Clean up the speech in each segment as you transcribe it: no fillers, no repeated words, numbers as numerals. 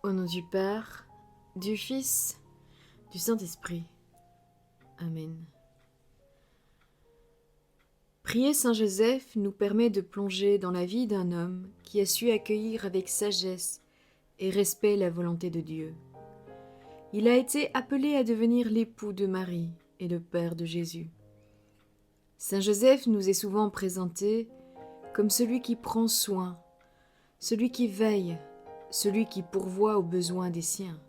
Au nom du Père, du Fils, du Saint-Esprit. Amen. Prier Saint Joseph nous permet de plonger dans la vie d'un homme qui a su accueillir avec sagesse et respect la volonté de Dieu. Il a été appelé à devenir l'époux de Marie et le père de Jésus. Saint Joseph nous est souvent présenté comme celui qui prend soin, celui qui veille, celui qui pourvoit aux besoins des siens.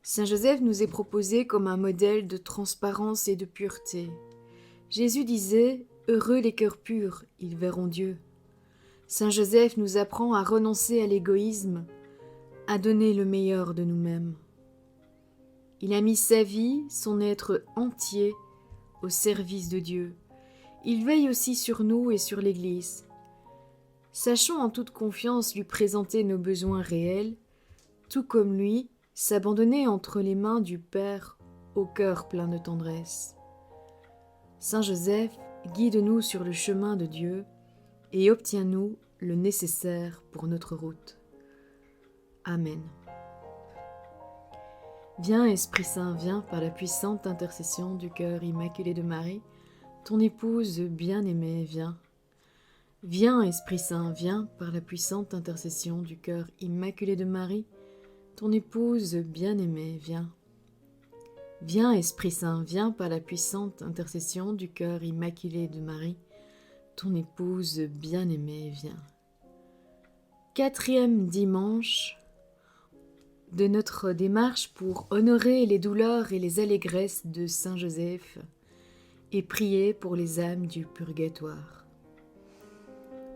Saint Joseph nous est proposé comme un modèle de transparence et de pureté. Jésus disait « Heureux les cœurs purs, ils verront Dieu ». Saint Joseph nous apprend à renoncer à l'égoïsme, à donner le meilleur de nous-mêmes. Il a mis sa vie, son être entier, au service de Dieu. Il veille aussi sur nous et sur l'Église. Sachons en toute confiance lui présenter nos besoins réels, tout comme lui, s'abandonner entre les mains du Père au cœur plein de tendresse. Saint Joseph, guide-nous sur le chemin de Dieu et obtiens-nous le nécessaire pour notre route. Amen. Viens, Esprit Saint, viens par la puissante intercession du cœur immaculé de Marie, ton épouse bien-aimée, viens. Viens, Esprit Saint, viens par la puissante intercession du cœur immaculé de Marie, ton épouse bien-aimée, viens. Viens, Esprit Saint, viens par la puissante intercession du cœur immaculé de Marie, ton épouse bien-aimée, viens. 4e dimanche de notre démarche pour honorer les douleurs et les allégresses de Saint Joseph et prier pour les âmes du purgatoire.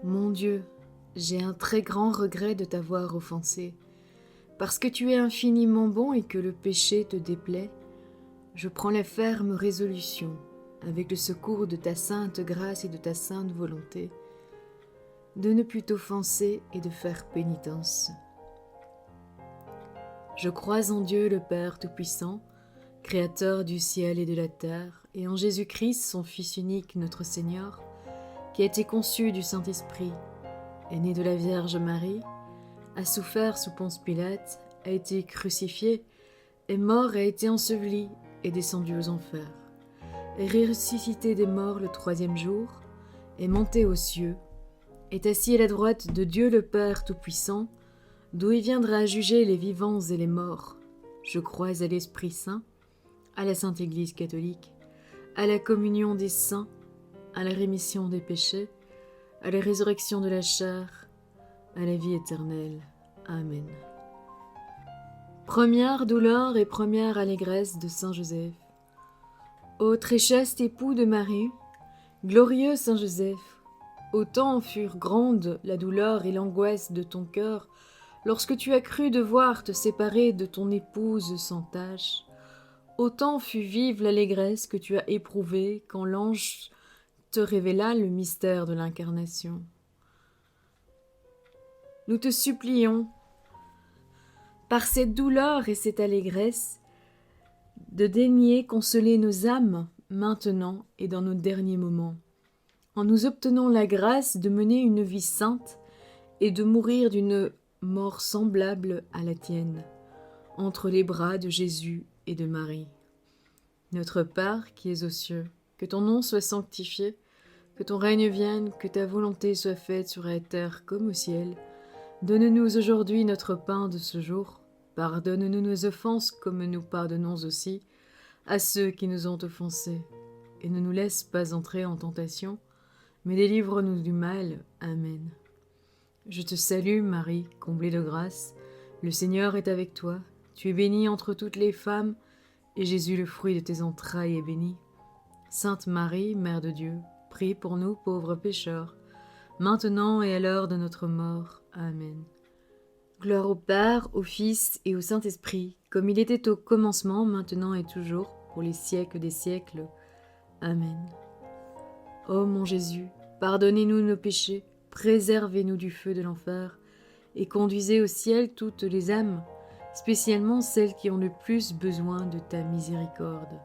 Mon Dieu, j'ai un très grand regret de t'avoir offensé. Parce que tu es infiniment bon et que le péché te déplaît, je prends la ferme résolution, avec le secours de ta sainte grâce et de ta sainte volonté, de ne plus t'offenser et de faire pénitence. Je crois en Dieu le Père Tout-Puissant, Créateur du ciel et de la terre, et en Jésus-Christ, son Fils unique, notre Seigneur, qui a été conçu du Saint-Esprit, est né de la Vierge Marie, a souffert sous Ponce Pilate, a été crucifié, est mort, a été enseveli, est descendu aux enfers, est ressuscité des morts le 3e jour, est monté aux cieux, est assis à la droite de Dieu le Père Tout-Puissant, d'où il viendra juger les vivants et les morts. Je crois à l'Esprit Saint, à la Sainte Église catholique, à la communion des saints, à la rémission des péchés, à la résurrection de la chair, à la vie éternelle. Amen. Première douleur et première allégresse de Saint Joseph. Ô très chaste époux de Marie, glorieux Saint Joseph, autant furent grandes la douleur et l'angoisse de ton cœur lorsque tu as cru devoir te séparer de ton épouse sans tache, autant fut vive l'allégresse que tu as éprouvée quand l'ange te révéla le mystère de l'incarnation. Nous te supplions, par cette douleur et cette allégresse, de daigner consoler nos âmes maintenant et dans nos derniers moments, en nous obtenant la grâce de mener une vie sainte et de mourir d'une mort semblable à la tienne, entre les bras de Jésus et de Marie. Notre Père qui es aux cieux, que ton nom soit sanctifié, que ton règne vienne, que ta volonté soit faite sur la terre comme au ciel. Donne-nous aujourd'hui notre pain de ce jour. Pardonne-nous nos offenses comme nous pardonnons aussi à ceux qui nous ont offensés. Et ne nous laisse pas entrer en tentation, mais délivre-nous du mal. Amen. Je te salue, Marie, comblée de grâce. Le Seigneur est avec toi. Tu es bénie entre toutes les femmes, et Jésus, le fruit de tes entrailles, est béni. Sainte Marie, Mère de Dieu, prie pour nous pauvres pécheurs, maintenant et à l'heure de notre mort. Amen. Gloire au Père, au Fils et au Saint-Esprit, comme il était au commencement, maintenant et toujours, pour les siècles des siècles. Amen. Ô mon Jésus, pardonnez-nous nos péchés, préservez-nous du feu de l'enfer, et conduisez au ciel toutes les âmes, spécialement celles qui ont le plus besoin de ta miséricorde.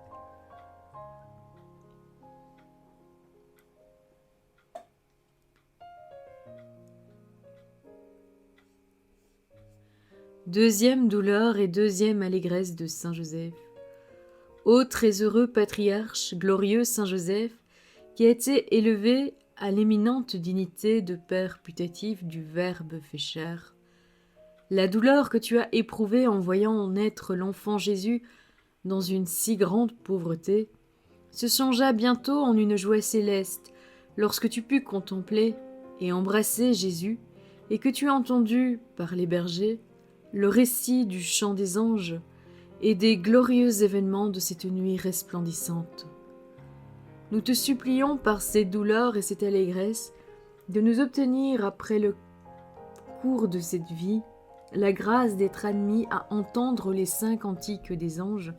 Deuxième douleur et deuxième allégresse de Saint Joseph. Ô très heureux patriarche, glorieux Saint Joseph, qui a été élevé à l'éminente dignité de Père putatif du Verbe fait chair. La douleur que tu as éprouvée en voyant naître l'enfant Jésus dans une si grande pauvreté se changea bientôt en une joie céleste lorsque tu pus contempler et embrasser Jésus et que tu as entendu, par les bergers, le récit du chant des anges et des glorieux événements de cette nuit resplendissante. Nous te supplions par ces douleurs et cette allégresse de nous obtenir après le cours de cette vie la grâce d'être admis à entendre les saints cantiques des anges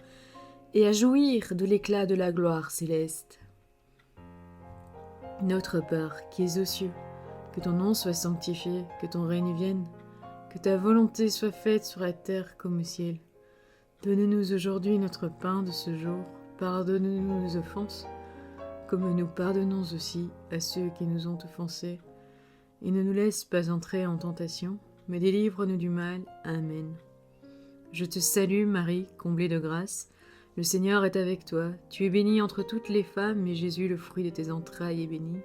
et à jouir de l'éclat de la gloire céleste. Notre Père qui es aux cieux, que ton nom soit sanctifié, que ton règne vienne, que ta volonté soit faite sur la terre comme au ciel. Donne-nous aujourd'hui notre pain de ce jour, pardonne-nous nos offenses, comme nous pardonnons aussi à ceux qui nous ont offensés, et ne nous laisse pas entrer en tentation, mais délivre-nous du mal. Amen. Je te salue Marie, comblée de grâce, le Seigneur est avec toi, tu es bénie entre toutes les femmes, et Jésus, le fruit de tes entrailles, est béni.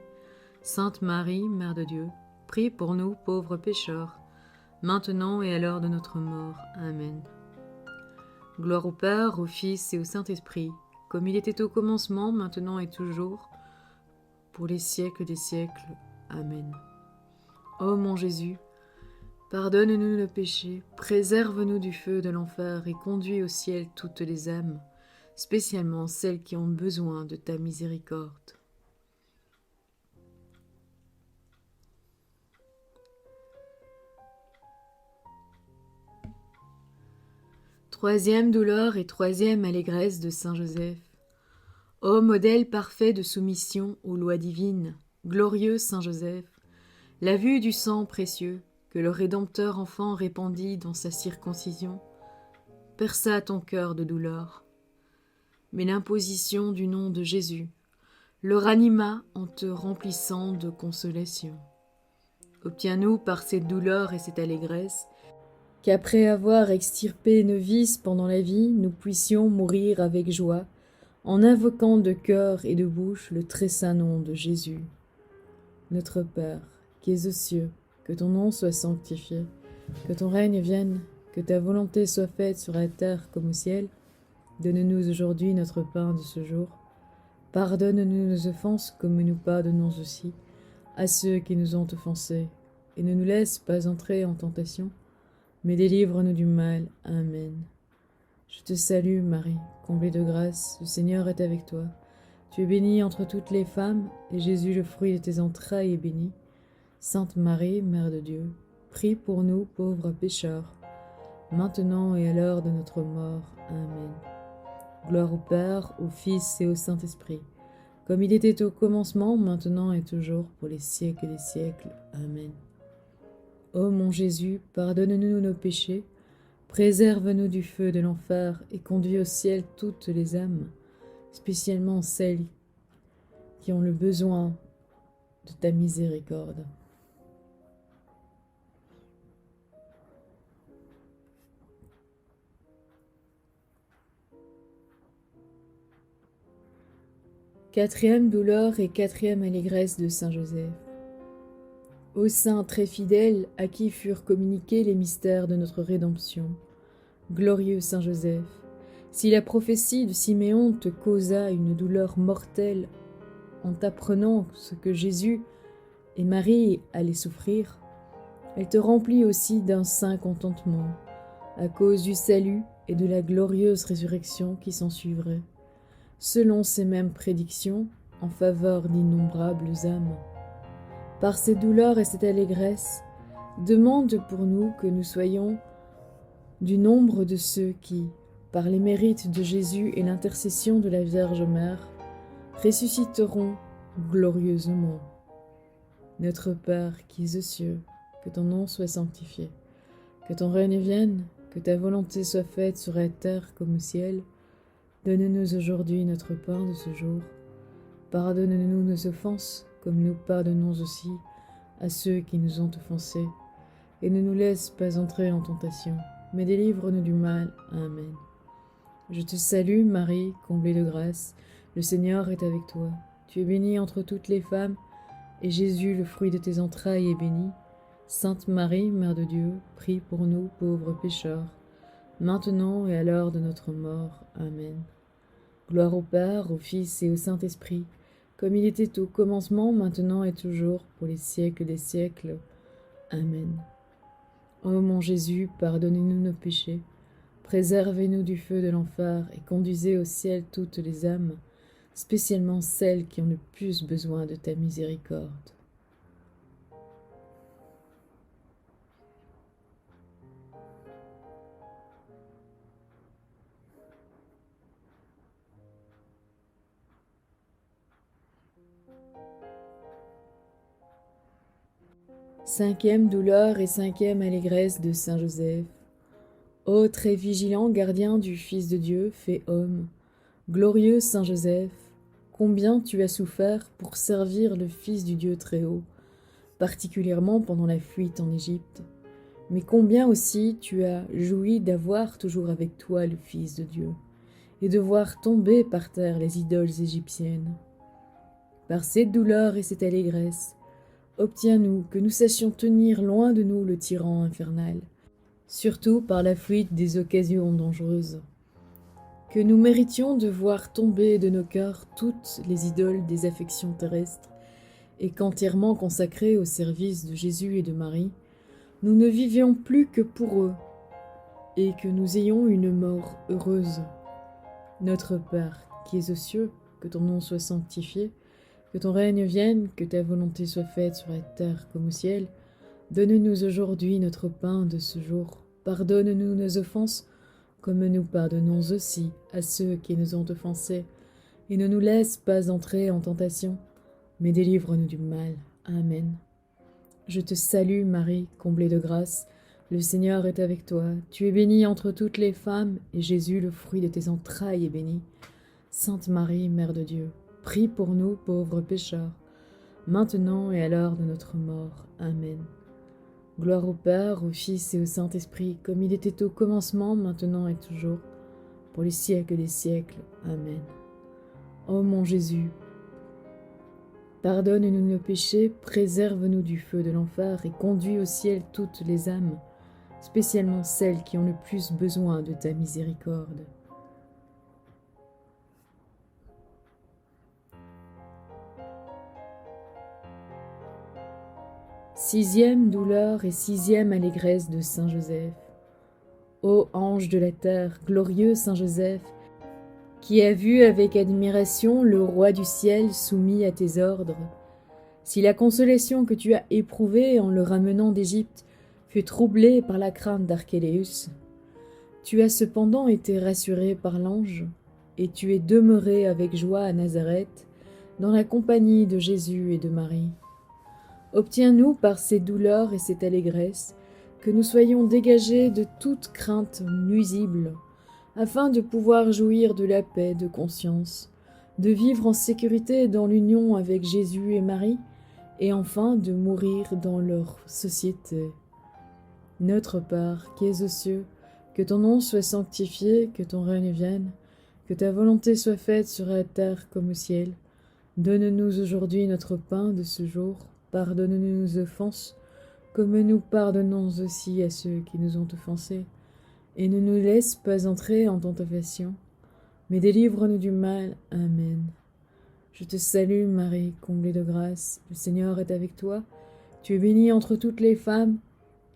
Sainte Marie, Mère de Dieu, prie pour nous pauvres pécheurs, maintenant et à l'heure de notre mort. Amen. Gloire au Père, au Fils et au Saint-Esprit, comme il était au commencement, maintenant et toujours, pour les siècles des siècles. Amen. Ô mon Jésus, pardonne-nous nos péchés, préserve-nous du feu de l'enfer et conduis au ciel toutes les âmes, spécialement celles qui ont besoin de ta miséricorde. Troisième douleur et troisième allégresse de Saint Joseph. Ô modèle parfait de soumission aux lois divines, glorieux Saint Joseph, la vue du sang précieux que le Rédempteur enfant répandit dans sa circoncision perça ton cœur de douleur. Mais l'imposition du nom de Jésus le ranima en te remplissant de consolation. Obtiens-nous par cette douleur et cette allégresse qu'après avoir extirpé nos vices pendant la vie, nous puissions mourir avec joie, en invoquant de cœur et de bouche le très saint nom de Jésus. Notre Père, qui es aux cieux, que ton nom soit sanctifié, que ton règne vienne, que ta volonté soit faite sur la terre comme au ciel. Donne-nous aujourd'hui notre pain de ce jour. Pardonne-nous nos offenses comme nous pardonnons aussi à ceux qui nous ont offensés, et ne nous laisse pas entrer en tentation, mais délivre-nous du mal. Amen. Je te salue Marie, comblée de grâce, le Seigneur est avec toi. Tu es bénie entre toutes les femmes, et Jésus, le fruit de tes entrailles, est béni. Sainte Marie, Mère de Dieu, prie pour nous pauvres pécheurs, maintenant et à l'heure de notre mort. Amen. Gloire au Père, au Fils et au Saint-Esprit, comme il était au commencement, maintenant et toujours, pour les siècles des siècles. Amen. Ô mon Jésus, pardonne-nous nos péchés, préserve-nous du feu de l'enfer et conduis au ciel toutes les âmes, spécialement celles qui ont le besoin de ta miséricorde. Quatrième douleur et quatrième allégresse de Saint Joseph. Ô saint très fidèle à qui furent communiqués les mystères de notre rédemption, glorieux Saint Joseph, si la prophétie de Siméon te causa une douleur mortelle en t'apprenant ce que Jésus et Marie allaient souffrir, elle te remplit aussi d'un saint contentement, à cause du salut et de la glorieuse résurrection qui s'ensuivrait, selon ces mêmes prédictions en faveur d'innombrables âmes. Par ces douleurs et cette allégresse, demande pour nous que nous soyons du nombre de ceux qui, par les mérites de Jésus et l'intercession de la Vierge Mère, ressusciteront glorieusement. Notre Père qui es aux cieux, que ton nom soit sanctifié, que ton règne vienne, que ta volonté soit faite sur la terre comme au ciel. Donne-nous aujourd'hui notre pain de ce jour. Pardonne-nous nos offenses, comme nous pardonnons aussi à ceux qui nous ont offensés, et ne nous laisse pas entrer en tentation, mais délivre-nous du mal. Amen. Je te salue, Marie, comblée de grâce. Le Seigneur est avec toi. Tu es bénie entre toutes les femmes, et Jésus, le fruit de tes entrailles, est béni. Sainte Marie, Mère de Dieu, prie pour nous, pauvres pécheurs, maintenant et à l'heure de notre mort. Amen. Gloire au Père, au Fils et au Saint-Esprit, comme il était au commencement, maintenant et toujours, pour les siècles des siècles. Amen. Ô mon Jésus, pardonnez-nous nos péchés, préservez-nous du feu de l'enfer et conduisez au ciel toutes les âmes, spécialement celles qui ont le plus besoin de ta miséricorde. Cinquième douleur et cinquième allégresse de Saint Joseph. Ô très vigilant gardien du Fils de Dieu, fait homme, glorieux Saint Joseph, combien tu as souffert pour servir le Fils du Dieu très haut, particulièrement pendant la fuite en Égypte, mais combien aussi tu as joui d'avoir toujours avec toi le Fils de Dieu, et de voir tomber par terre les idoles égyptiennes. Par cette douleur et cette allégresse, obtiens-nous que nous sachions tenir loin de nous le tyran infernal, surtout par la fuite des occasions dangereuses. Que nous méritions de voir tomber de nos cœurs toutes les idoles des affections terrestres, et qu'entièrement consacrés au service de Jésus et de Marie, nous ne vivions plus que pour eux, et que nous ayons une mort heureuse. Notre Père, qui es aux cieux, que ton nom soit sanctifié, que ton règne vienne, que ta volonté soit faite sur la terre comme au ciel. Donne-nous aujourd'hui notre pain de ce jour. Pardonne-nous nos offenses, comme nous pardonnons aussi à ceux qui nous ont offensés. Et ne nous laisse pas entrer en tentation, mais délivre-nous du mal. Amen. Je te salue, Marie, comblée de grâce. Le Seigneur est avec toi. Tu es bénie entre toutes les femmes, et Jésus, le fruit de tes entrailles, est béni. Sainte Marie, Mère de Dieu, prie pour nous, pauvres pécheurs, maintenant et à l'heure de notre mort. Amen. Gloire au Père, au Fils et au Saint-Esprit, comme il était au commencement, maintenant et toujours, pour les siècles des siècles. Amen. Ô mon Jésus, pardonne-nous nos péchés, préserve-nous du feu de l'enfer et conduis au ciel toutes les âmes, spécialement celles qui ont le plus besoin de ta miséricorde. Sixième douleur et sixième allégresse de Saint Joseph. Ô ange de la terre, glorieux Saint Joseph, qui as vu avec admiration le roi du ciel soumis à tes ordres, si la consolation que tu as éprouvée en le ramenant d'Égypte fut troublée par la crainte d'Archéléus, tu as cependant été rassuré par l'ange, et tu es demeuré avec joie à Nazareth, dans la compagnie de Jésus et de Marie. Obtiens-nous par ces douleurs et cette allégresse que nous soyons dégagés de toute crainte nuisible, afin de pouvoir jouir de la paix de conscience, de vivre en sécurité dans l'union avec Jésus et Marie, et enfin de mourir dans leur société. Notre Père, qui es aux cieux, que ton nom soit sanctifié, que ton règne vienne, que ta volonté soit faite sur la terre comme au ciel. Donne-nous aujourd'hui notre pain de ce jour. Pardonne-nous nos offenses, comme nous pardonnons aussi à ceux qui nous ont offensés. Et ne nous laisse pas entrer en tentation, mais délivre-nous du mal. Amen. Je te salue, Marie, comblée de grâce. Le Seigneur est avec toi. Tu es bénie entre toutes les femmes,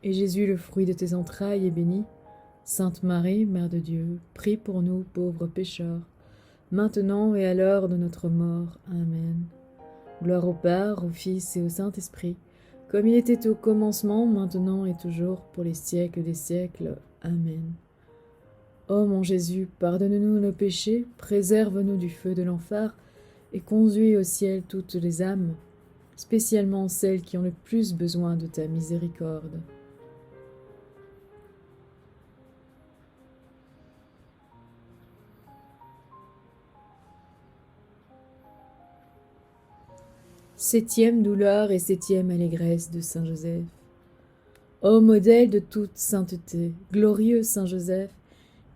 et Jésus, le fruit de tes entrailles, est béni. Sainte Marie, Mère de Dieu, prie pour nous, pauvres pécheurs, maintenant et à l'heure de notre mort. Amen. Gloire au Père, au Fils et au Saint-Esprit, comme il était au commencement, maintenant et toujours, pour les siècles des siècles. Amen. Ô mon Jésus, pardonne-nous nos péchés, préserve-nous du feu de l'enfer, et conduis au ciel toutes les âmes, spécialement celles qui ont le plus besoin de ta miséricorde. Septième douleur et septième allégresse de Saint Joseph. Ô modèle de toute sainteté, glorieux Saint Joseph,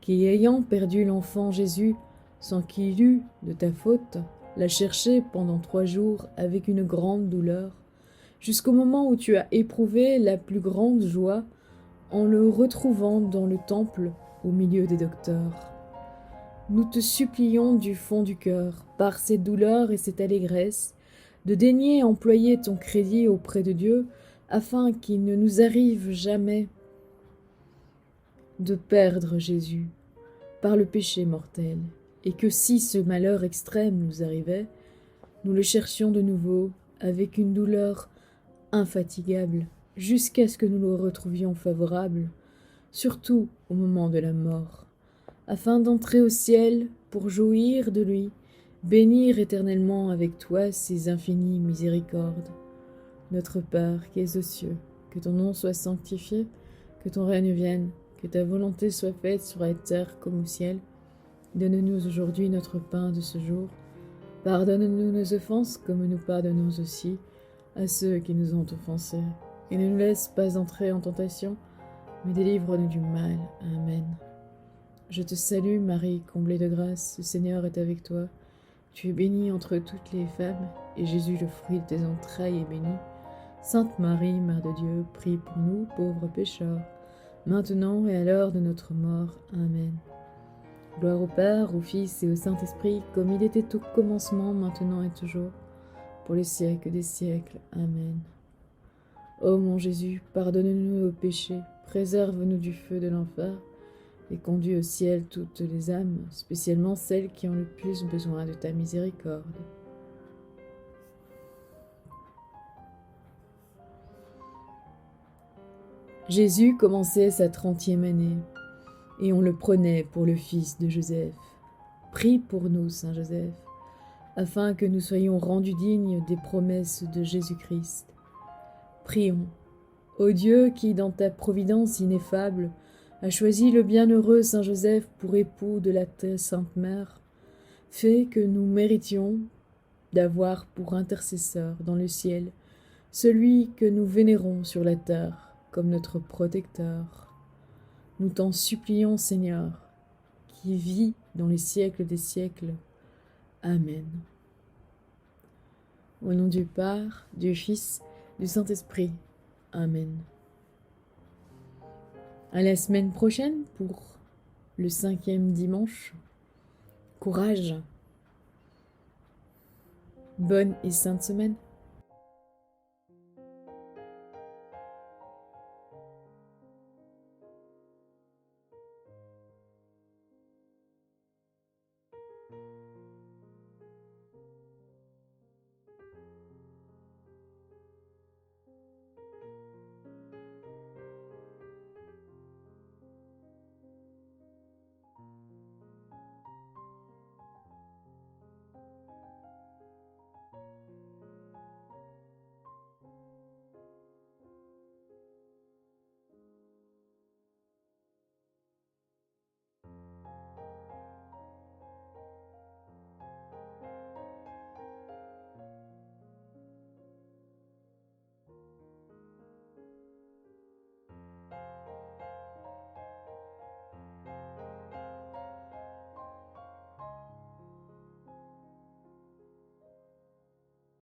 qui ayant perdu l'enfant Jésus, sans qu'il eût, de ta faute, l'a cherché pendant 3 jours avec une grande douleur, jusqu'au moment où tu as éprouvé la plus grande joie en le retrouvant dans le temple au milieu des docteurs. Nous te supplions du fond du cœur, par cette douleur et cette allégresse, de daigner employer ton crédit auprès de Dieu, afin qu'il ne nous arrive jamais de perdre Jésus par le péché mortel, et que si ce malheur extrême nous arrivait, nous le cherchions de nouveau avec une douleur infatigable, jusqu'à ce que nous le retrouvions favorable, surtout au moment de la mort, afin d'entrer au ciel pour jouir de lui, bénir éternellement avec toi ses infinies miséricordes. Notre Père qui es aux cieux, que ton nom soit sanctifié, que ton règne vienne, que ta volonté soit faite sur la terre comme au ciel. Donne-nous aujourd'hui notre pain de ce jour. Pardonne-nous nos offenses comme nous pardonnons aussi à ceux qui nous ont offensés. Et ne nous laisse pas entrer en tentation, mais délivre-nous du mal. Amen. Je te salue Marie, comblée de grâce, le Seigneur est avec toi. Tu es bénie entre toutes les femmes, et Jésus, le fruit de tes entrailles, est béni. Sainte Marie, Mère de Dieu, prie pour nous, pauvres pécheurs, maintenant et à l'heure de notre mort. Amen. Gloire au Père, au Fils et au Saint-Esprit, comme il était au commencement, maintenant et toujours, pour les siècles des siècles. Amen. Ô mon Jésus, pardonne-nous nos péchés, préserve-nous du feu de l'enfer, et conduis au ciel toutes les âmes, spécialement celles qui ont le plus besoin de ta miséricorde. Jésus commençait sa 30e année, et on le prenait pour le fils de Joseph. Prie pour nous, Saint Joseph, afin que nous soyons rendus dignes des promesses de Jésus-Christ. Prions. Ô Dieu qui, dans ta providence ineffable, a choisi le bienheureux Saint Joseph pour époux de la Sainte Mère, fais que nous méritions d'avoir pour intercesseur dans le ciel celui que nous vénérons sur la terre comme notre protecteur. Nous t'en supplions, Seigneur, qui vit dans les siècles des siècles. Amen. Au nom du Père, du Fils, du Saint-Esprit. Amen. À la semaine prochaine pour le 5e dimanche. Courage. Bonne et sainte semaine.